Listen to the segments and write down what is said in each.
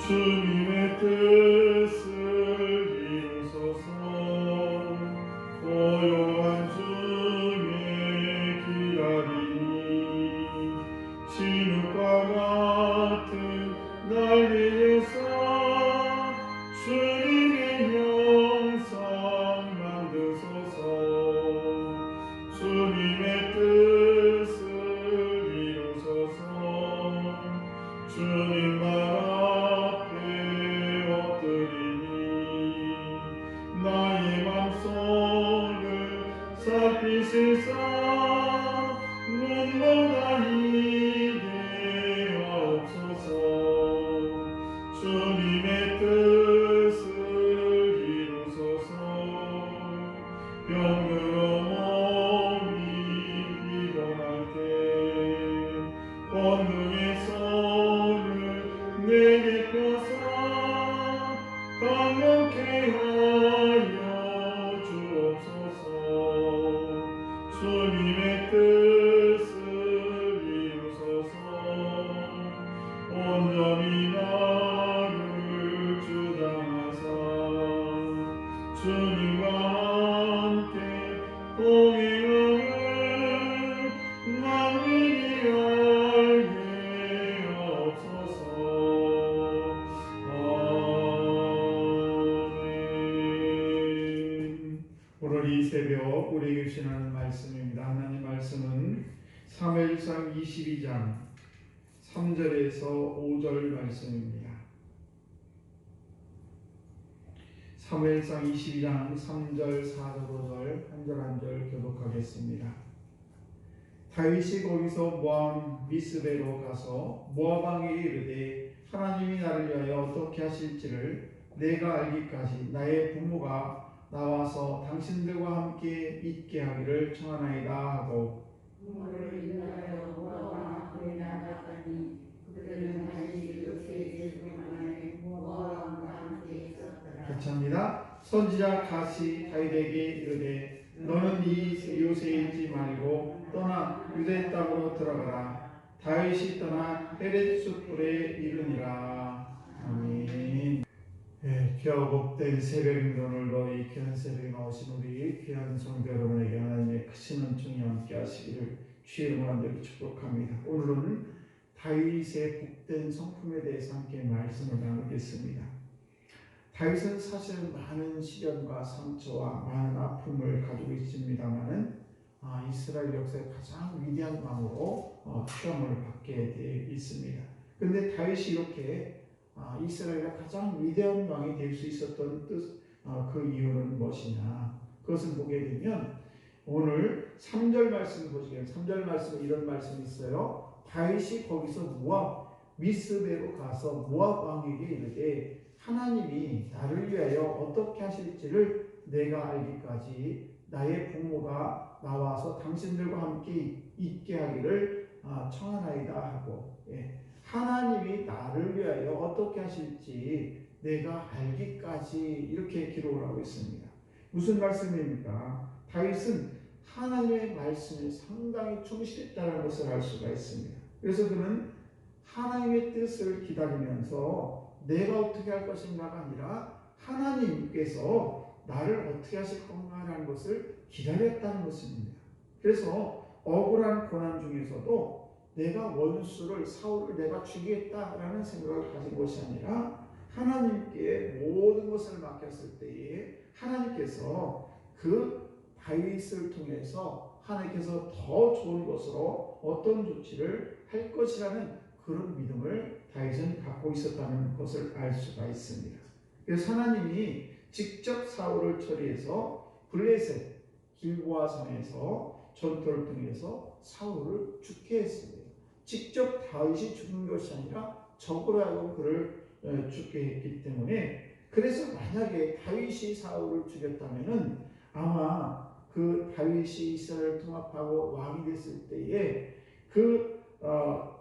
주님의 뜻을 이루소서. 고요한 중에 기다리니 진흙과 같은 날 위해서 주님의 형상 만드소서. 주님의 뜻을 이루소서. 주님 말 앞에 엎드리니 나의 맘속을 살피시사 눈보다 이게 없소서. 주님의 뜻을 이루소서. 병들어 몸이 피곤할 때 권능의 손을 내게 펴사 강력케 하여 주옵소서. 주님의 뜻을 이루소서. 온전히 나를 주장하사 주님과 함께 동행하는 만민이 알게 하옵소서. 아멘. 오늘 이 새벽 우리에게 주시는 말씀입니다. 하나님 말씀은 사무엘상 22장 3절에서 5절 말씀입니다. 사무엘상 22장 3절, 4절, 5절 한 절 한 절 교독하겠습니다. 다윗이 거기서 모압 미스베로 가서 모압 왕에게 이르되 하나님이 나를 위하여 어떻게 하실지를 내가 알기까지 나의 부모가 나와서 당신들과 함께 있게 하기를 청하나이다 하고 부모를 인하여 모압 앞에 나갔더니 그들은 다시 요새의 동안에 모압 왕과 함께 있었더라. 그렇습니다. 선지자 갓이 다윗에게 이르되 너는 이 요새에 있지 말고 떠나 유대 땅으로 들어가라. 다윗이 떠나 헤렛 숯불에 이르니라. 아멘. 귀하고 복된 새벽인데 오늘도 이 귀한 새벽에 나오신 우리 귀한 성도 여러분에게 하나님의 크신 은총이 함께 하시기를 주의 이름으로 간절히 축복합니다. 오늘은 다윗의 복된 성품에 대해서 함께 말씀을 나누겠습니다. 다윗은 사실 많은 시련과 상처와 많은 아픔을 가지고 있습니다만은 이스라엘 역사의 가장 위대한 왕으로 추앙을 받게 되어 있습니다. 그런데 다윗이 이렇게 이스라엘의 가장 위대한 왕이 될 수 있었던 그 이유는 무엇이냐? 그것을 보게 되면 오늘 3절 말씀을 보시면 3절 말씀에 이런 말씀이 있어요. 다윗이 거기서 모압 미스베로 가서 모압 왕에게 이르되 하나님이 나를 위하여 어떻게 하실지를 내가 알기까지 나의 부모가 나와서 당신들과 함께 있게 하기를 청하나이다 하고 하나님이 나를 위하여 어떻게 하실지 내가 알기까지 이렇게 기록을 하고 있습니다. 무슨 말씀입니까? 다윗은 하나님의 말씀에 상당히 충실했다는 것을 알 수가 있습니다. 그래서 그는 하나님의 뜻을 기다리면서 내가 어떻게 할 것인가가 아니라 하나님께서 나를 어떻게 하실 건가라는 것을 기다렸다는 것입니다. 그래서 억울한 고난 중에서도 내가 원수를 사울을 내가 죽이겠다라는 생각을 가진 것이 아니라 하나님께 모든 것을 맡겼을 때에 하나님께서 그 다윗을 통해서 하나님께서 더 좋은 것으로 어떤 조치를 할 것이라는 그런 믿음을 다윗은 갖고 있었다는 것을 알 수가 있습니다. 그래서 하나님이 직접 사울을 처리해서 블레셋 길보아 산에서 전투를 통해서 사울을 죽게 했습니다. 직접 다윗이 죽은 것이 아니라 적으로 하여금 그를 죽게 했기 때문에 그래서 만약에 다윗이 사울을 죽였다면은 아마 그 다윗이 이스라엘을 통합하고 왕이 됐을 때에 그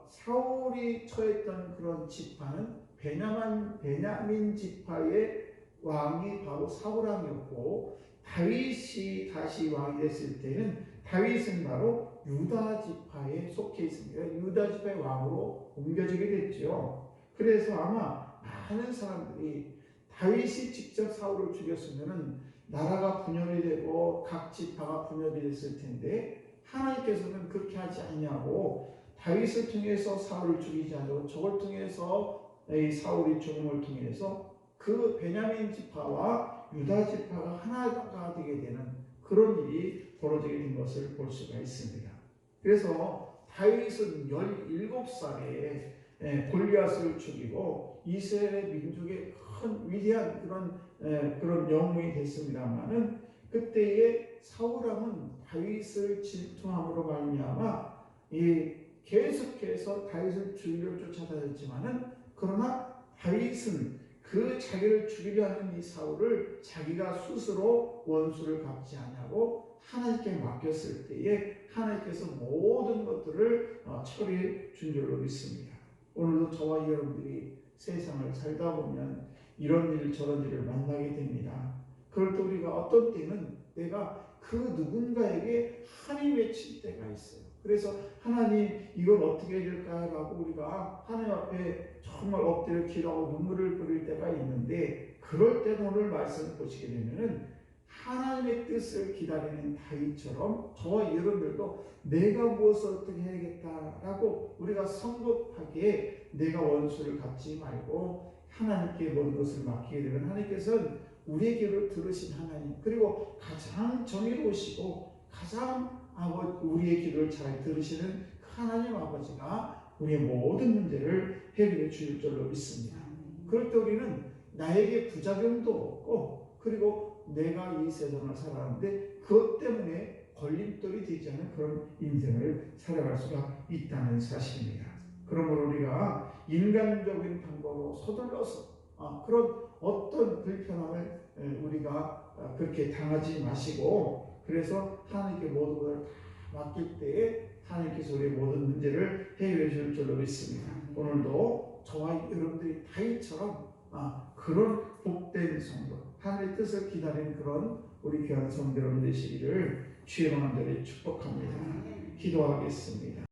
사울이 처했던 그런 지파는 베냐민 지파의 왕이 바로 사울 왕이었고 다윗이 다시 왕이 됐을 때는 다윗은 바로 유다 지파에 속해 있습니다. 유다 지파의 왕으로 옮겨지게 됐죠. 그래서 아마 많은 사람들이 다윗이 직접 사울을 죽였으면은 나라가 분열이 되고 각 지파가 분열이 됐을 텐데 하나님께서는 그렇게 하지 않냐고 다윗을 통해서 사울을 죽이지 않고 저걸 통해서 이 사울이 죽음을 통해서 그 베냐민 지파와 유다 지파가 하나가 되게 되는 그런 일이 벌어지게 된 것을 볼 수가 있습니다. 그래서 다윗은 17살에 골리앗을 죽이고 이스라엘 민족의 큰 위대한 그런 영웅이 됐습니다만은 그때의 사울왕은 다윗을 질투함으로 말미암아 계속해서 다윗을 죽이려 쫓아다녔지만은 그러나 다윗은 그 자기를 죽이려 하는 이 사울을 자기가 스스로 원수를 갚지 않냐고 하나님께 맡겼을 때에 하나님께서 모든 것들을 처리해 준 줄로 믿습니다. 오늘도 저와 여러분들이 세상을 살다 보면 이런 일 저런 일을 만나게 됩니다. 그럴 때 우리가 어떤 때는 내가 그 누군가에게 한이 맺힐 때가 있어요. 그래서 하나님 이걸 어떻게 해야 될까라고 우리가 하나님 앞에 정말 엎드려 기도하고 눈물을 뿌릴 때가 있는데 그럴 때 오늘 말씀을 보시게 되면은 하나님의 뜻을 기다리는 다윗처럼 저와 여러분들도 내가 무엇을 어떻게 해야겠다라고 우리가 성급하게 내가 원수를 갚지 말고 하나님께 모든 것을 맡기게 되면 하나님께서는 우리의 기도를 들으신 하나님 그리고 가장 정의로우시고 가장 우리의 기도를 잘 들으시는 하나님 아버지가 우리의 모든 문제를 해결해 주실 줄로 믿습니다. 그럴 때 우리는 나에게 부작용도 없고 그리고 내가 이 세상을 살아가는데 그것 때문에 걸림돌이 되지 않은 그런 인생을 살아갈 수가 있다는 사실입니다. 그러므로 우리가 인간적인 방법으로 서둘러서 그런 어떤 불편함을 우리가 그렇게 당하지 마시고 그래서 하나님께 모든 것을 다 맡길 때에 하나님께서 우리의 모든 문제를 해결해 줄 줄로 믿습니다. 오늘도 저와 여러분들이 다윗처럼 그런 복된 성도 하나님의 뜻을 기다리는 그런 우리 귀한 성도 여러분 되시기를 주의 이름으로 축복합니다. 기도하겠습니다.